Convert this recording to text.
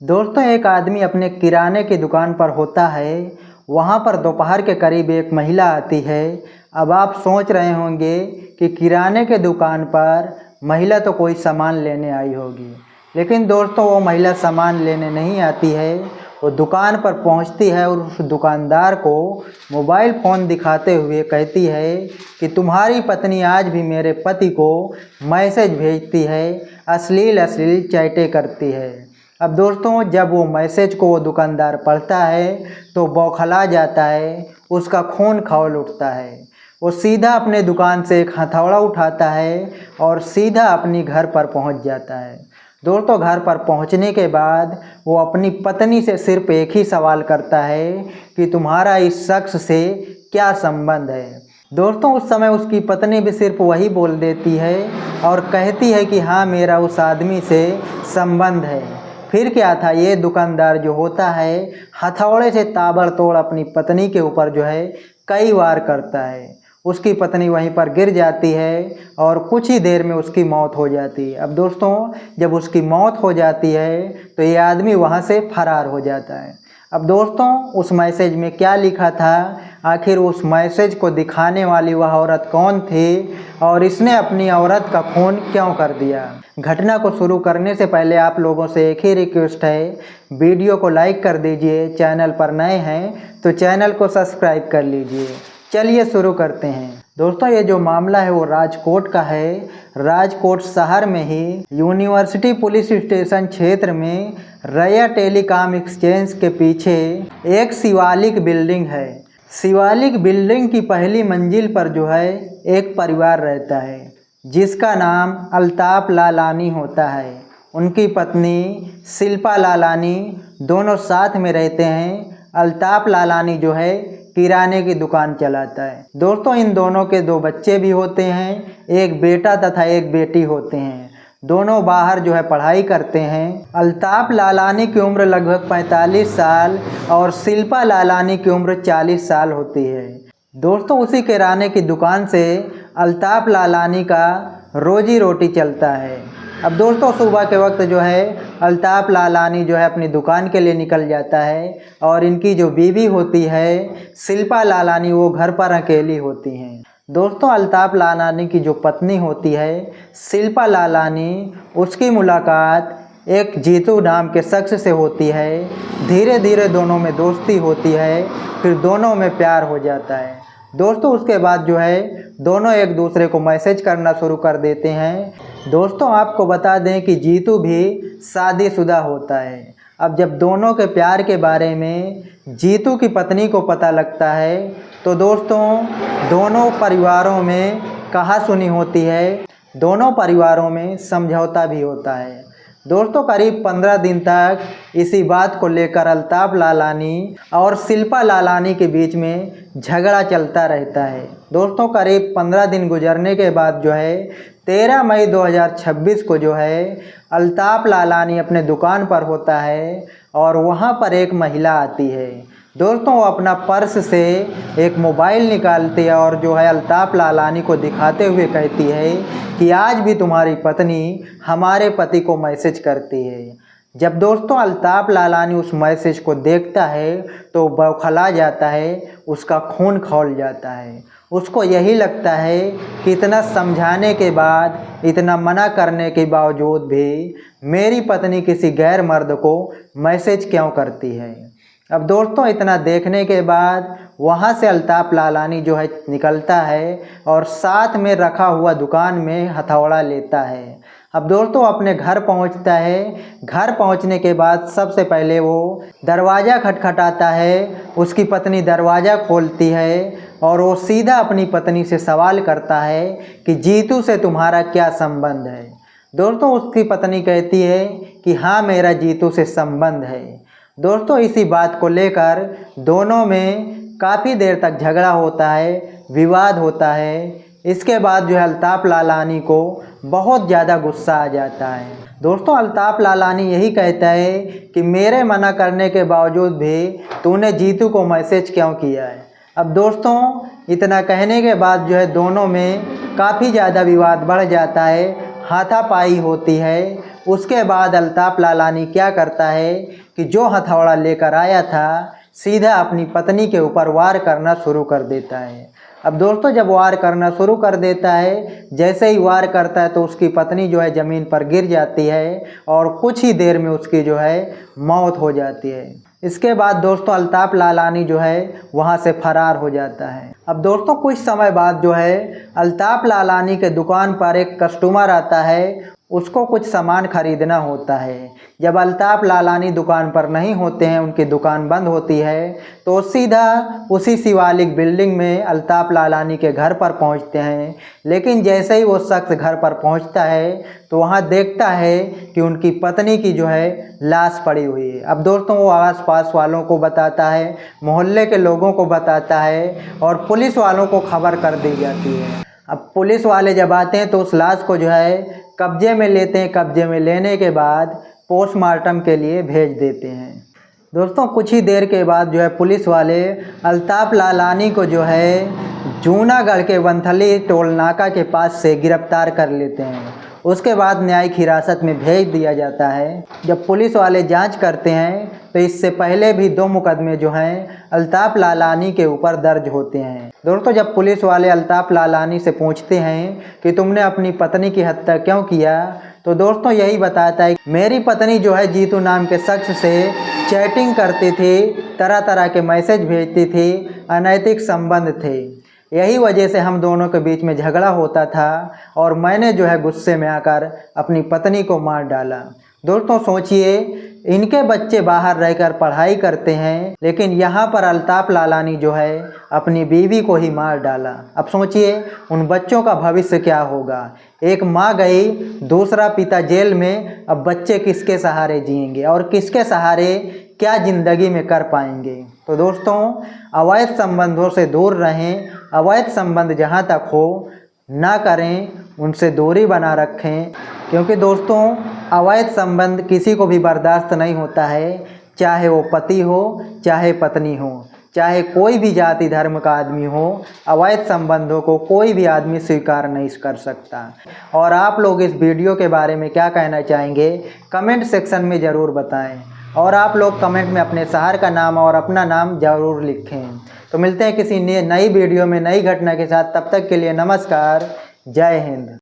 दोस्तों, एक आदमी अपने किराने की दुकान पर होता है। वहाँ पर दोपहर के करीब एक महिला आती है। अब आप सोच रहे होंगे कि किराने के दुकान पर महिला तो कोई सामान लेने आई होगी, लेकिन दोस्तों वो महिला सामान लेने नहीं आती है। वो दुकान पर पहुँचती है और उस दुकानदार को मोबाइल फ़ोन दिखाते हुए कहती है कि तुम्हारी पत्नी आज भी मेरे पति को मैसेज भेजती है, अश्लील चैटें करती है। अब दोस्तों, जब वो मैसेज को वो दुकानदार पढ़ता है तो बौखला जाता है, उसका खून खौल उठता है। वो सीधा अपने दुकान से एक हथौड़ा उठाता है और सीधा अपनी घर पर पहुंच जाता है। दोस्तों, घर पर पहुंचने के बाद वो अपनी पत्नी से सिर्फ एक ही सवाल करता है कि तुम्हारा इस शख्स से क्या संबंध है। दोस्तों, उस समय उसकी पत्नी भी सिर्फ वही बोल देती है और कहती है कि हाँ, मेरा उस आदमी से संबंध है। फिर क्या था, ये दुकानदार जो होता है हथौड़े से ताबड़तोड़ अपनी पत्नी के ऊपर जो है कई वार करता है। उसकी पत्नी वहीं पर गिर जाती है और कुछ ही देर में उसकी मौत हो जाती है। अब दोस्तों, जब उसकी मौत हो जाती है तो ये आदमी वहाँ से फरार हो जाता है। अब दोस्तों, उस मैसेज में क्या लिखा था, आखिर उस मैसेज को दिखाने वाली वह औरत कौन थी और इसने अपनी औरत का खून क्यों कर दिया। घटना को शुरू करने से पहले आप लोगों से एक ही रिक्वेस्ट है, वीडियो को लाइक कर दीजिए। चैनल पर नए हैं तो चैनल को सब्सक्राइब कर लीजिए। चलिए शुरू करते हैं। दोस्तों, ये जो मामला है वो राजकोट का है। राजकोट शहर में ही यूनिवर्सिटी पुलिस स्टेशन क्षेत्र में रया टेलीकॉम एक्सचेंज के पीछे एक शिवालिक बिल्डिंग है। शिवालिक बिल्डिंग की पहली मंजिल पर जो है एक परिवार रहता है जिसका नाम अल्ताफ लालानी होता है। उनकी पत्नी शिल्पा लालानी दोनों साथ में रहते हैं। अल्ताफ लालानी जो है किराने की दुकान चलाता है। दोस्तों, इन दोनों के दो बच्चे भी होते हैं, एक बेटा तथा एक बेटी होते हैं। दोनों बाहर जो है पढ़ाई करते हैं। अल्ताफ लालानी की उम्र लगभग 45 साल और शिल्पा लालानी की उम्र 40 साल होती है। दोस्तों, उसी किराने की दुकान से अल्ताफ लालानी का रोजी रोटी चलता है। अब दोस्तों, सुबह के वक्त जो है अल्ताफ लालानी जो है अपनी दुकान के लिए निकल जाता है और इनकी जो बीवी होती है शिल्पा लालानी वो घर पर अकेली होती हैं। दोस्तों, अल्ताफ लालानी की जो पत्नी होती है शिल्पा लालानी, उसकी मुलाकात एक जीतू नाम के शख्स से होती है। धीरे धीरे दोनों में दोस्ती होती है, फिर दोनों में प्यार हो जाता है। दोस्तों, उसके बाद जो है दोनों एक दूसरे को मैसेज करना शुरू कर देते हैं। दोस्तों, आपको बता दें कि जीतू भी शादीशुदा होता है। अब जब दोनों के प्यार के बारे में जीतू की पत्नी को पता लगता है तो दोस्तों दोनों परिवारों में कहासुनी होती है, दोनों परिवारों में समझौता भी होता है। दोस्तों, करीब 15 दिन तक इसी बात को लेकर अल्ताफ लालानी और शिल्पा लालानी के बीच में झगड़ा चलता रहता है। दोस्तों, करीब 15 दिन गुजरने के बाद जो है 13 मई 2026 को जो है अल्ताफ लालानी अपने दुकान पर होता है और वहाँ पर एक महिला आती है। दोस्तों, वो अपना पर्स से एक मोबाइल निकालती है और जो है अल्ताफ लालानी को दिखाते हुए कहती है कि आज भी तुम्हारी पत्नी हमारे पति को मैसेज करती है। जब दोस्तों अल्ताफ लालानी उस मैसेज को देखता है तो बौखला जाता है, उसका खून खौल जाता है। उसको यही लगता है कि इतना समझाने के बाद, इतना मना करने के बावजूद भी मेरी पत्नी किसी गैर मर्द को मैसेज क्यों करती है। अब दोस्तों, इतना देखने के बाद वहाँ से अल्ताफ लालानी जो है निकलता है और साथ में रखा हुआ दुकान में हथौड़ा लेता है। अब दोस्तों अपने घर पहुँचता है। घर पहुँचने के बाद सबसे पहले वो दरवाज़ा खटखटाता है। उसकी पत्नी दरवाज़ा खोलती है और वो सीधा अपनी पत्नी से सवाल करता है कि जीतू से तुम्हारा क्या संबंध है। दोस्तों, उसकी पत्नी कहती है कि हाँ, मेरा जीतू से संबंध है। दोस्तों, इसी बात को लेकर दोनों में काफ़ी देर तक झगड़ा होता है, विवाद होता है। इसके बाद जो है अल्ताफ लालानी को बहुत ज़्यादा गुस्सा आ जाता है। दोस्तों, अल्ताफ लालानी यही कहता है कि मेरे मना करने के बावजूद भी तूने जीतू को मैसेज क्यों किया है। अब दोस्तों, इतना कहने के बाद जो है दोनों में काफ़ी ज़्यादा विवाद बढ़ जाता है, हाथापाई होती है। उसके बाद अल्ताफ लालानी क्या करता है कि जो हथौड़ा लेकर आया था सीधा अपनी पत्नी के ऊपर वार करना शुरू कर देता है। अब दोस्तों जब वार करना शुरू कर देता है, जैसे ही वार करता है तो उसकी पत्नी जो है ज़मीन पर गिर जाती है और कुछ ही देर में उसकी जो है मौत हो जाती है। इसके बाद दोस्तों अल्ताफ लालानी जो है वहाँ से फरार हो जाता है। अब दोस्तों कुछ समय बाद जो है अल्ताफ लालानी के दुकान पर एक कस्टमर आता है, उसको कुछ सामान खरीदना होता है। जब अल्ताफ लालानी दुकान पर नहीं होते हैं, उनकी दुकान बंद होती है, तो सीधा उसी शिवालिक बिल्डिंग में अल्ताफ लालानी के घर पर पहुंचते हैं। लेकिन जैसे ही वो शख्स घर पर पहुंचता है तो वहां देखता है कि उनकी पत्नी की जो है लाश पड़ी हुई है। अब दोस्तों वो आस पास वालों को बताता है, मोहल्ले के लोगों को बताता है और पुलिस वालों को खबर कर दी जाती है। अब पुलिस वाले जब आते हैं तो उस लाश को जो है कब्जे में लेते हैं। कब्जे में लेने के बाद पोस्टमार्टम के लिए भेज देते हैं। दोस्तों कुछ ही देर के बाद जो है पुलिस वाले अल्ताफ लालानी को जो है जूनागढ़ के वंथली टोल नाका के पास से गिरफ्तार कर लेते हैं। उसके बाद न्यायिक हिरासत में भेज दिया जाता है। जब पुलिस वाले जांच करते हैं तो इससे पहले भी 2 मुकदमे जो हैं अल्ताफ लालानी के ऊपर दर्ज होते हैं। दोस्तों जब पुलिस वाले अल्ताफ लालानी से पूछते हैं कि तुमने अपनी पत्नी की हत्या क्यों किया, तो दोस्तों यही बताता है मेरी पत्नी जो है जीतू नाम के शख्स से चैटिंग करती थी, तरह तरह के मैसेज भेजती थी, अनैतिक संबंध थे। यही वजह से हम दोनों के बीच में झगड़ा होता था और मैंने जो है गुस्से में आकर अपनी पत्नी को मार डाला। दोस्तों सोचिए, इनके बच्चे बाहर रहकर पढ़ाई करते हैं, लेकिन यहाँ पर अल्ताफ लालानी जो है अपनी बीवी को ही मार डाला। अब सोचिए उन बच्चों का भविष्य क्या होगा। एक माँ गई, दूसरा पिता जेल में, अब बच्चे किसके सहारे जिएंगे और किसके सहारे क्या ज़िंदगी में कर पाएंगे। तो दोस्तों अवैध संबंधों से दूर रहें। अवैध संबंध जहाँ तक हो ना करें, उनसे दूरी बना रखें, क्योंकि दोस्तों अवैध संबंध किसी को भी बर्दाश्त नहीं होता है, चाहे वो पति हो चाहे पत्नी हो, चाहे कोई भी जाति धर्म का आदमी हो। अवैध संबंधों को कोई भी आदमी स्वीकार नहीं कर सकता। और आप लोग इस वीडियो के बारे में क्या कहना चाहेंगे कमेंट सेक्शन में ज़रूर बताएं। और आप लोग कमेंट में अपने शहर का नाम और अपना नाम ज़रूर लिखें। तो मिलते हैं किसी नई वीडियो में नई घटना के साथ। तब तक के लिए नमस्कार, जय हिंद।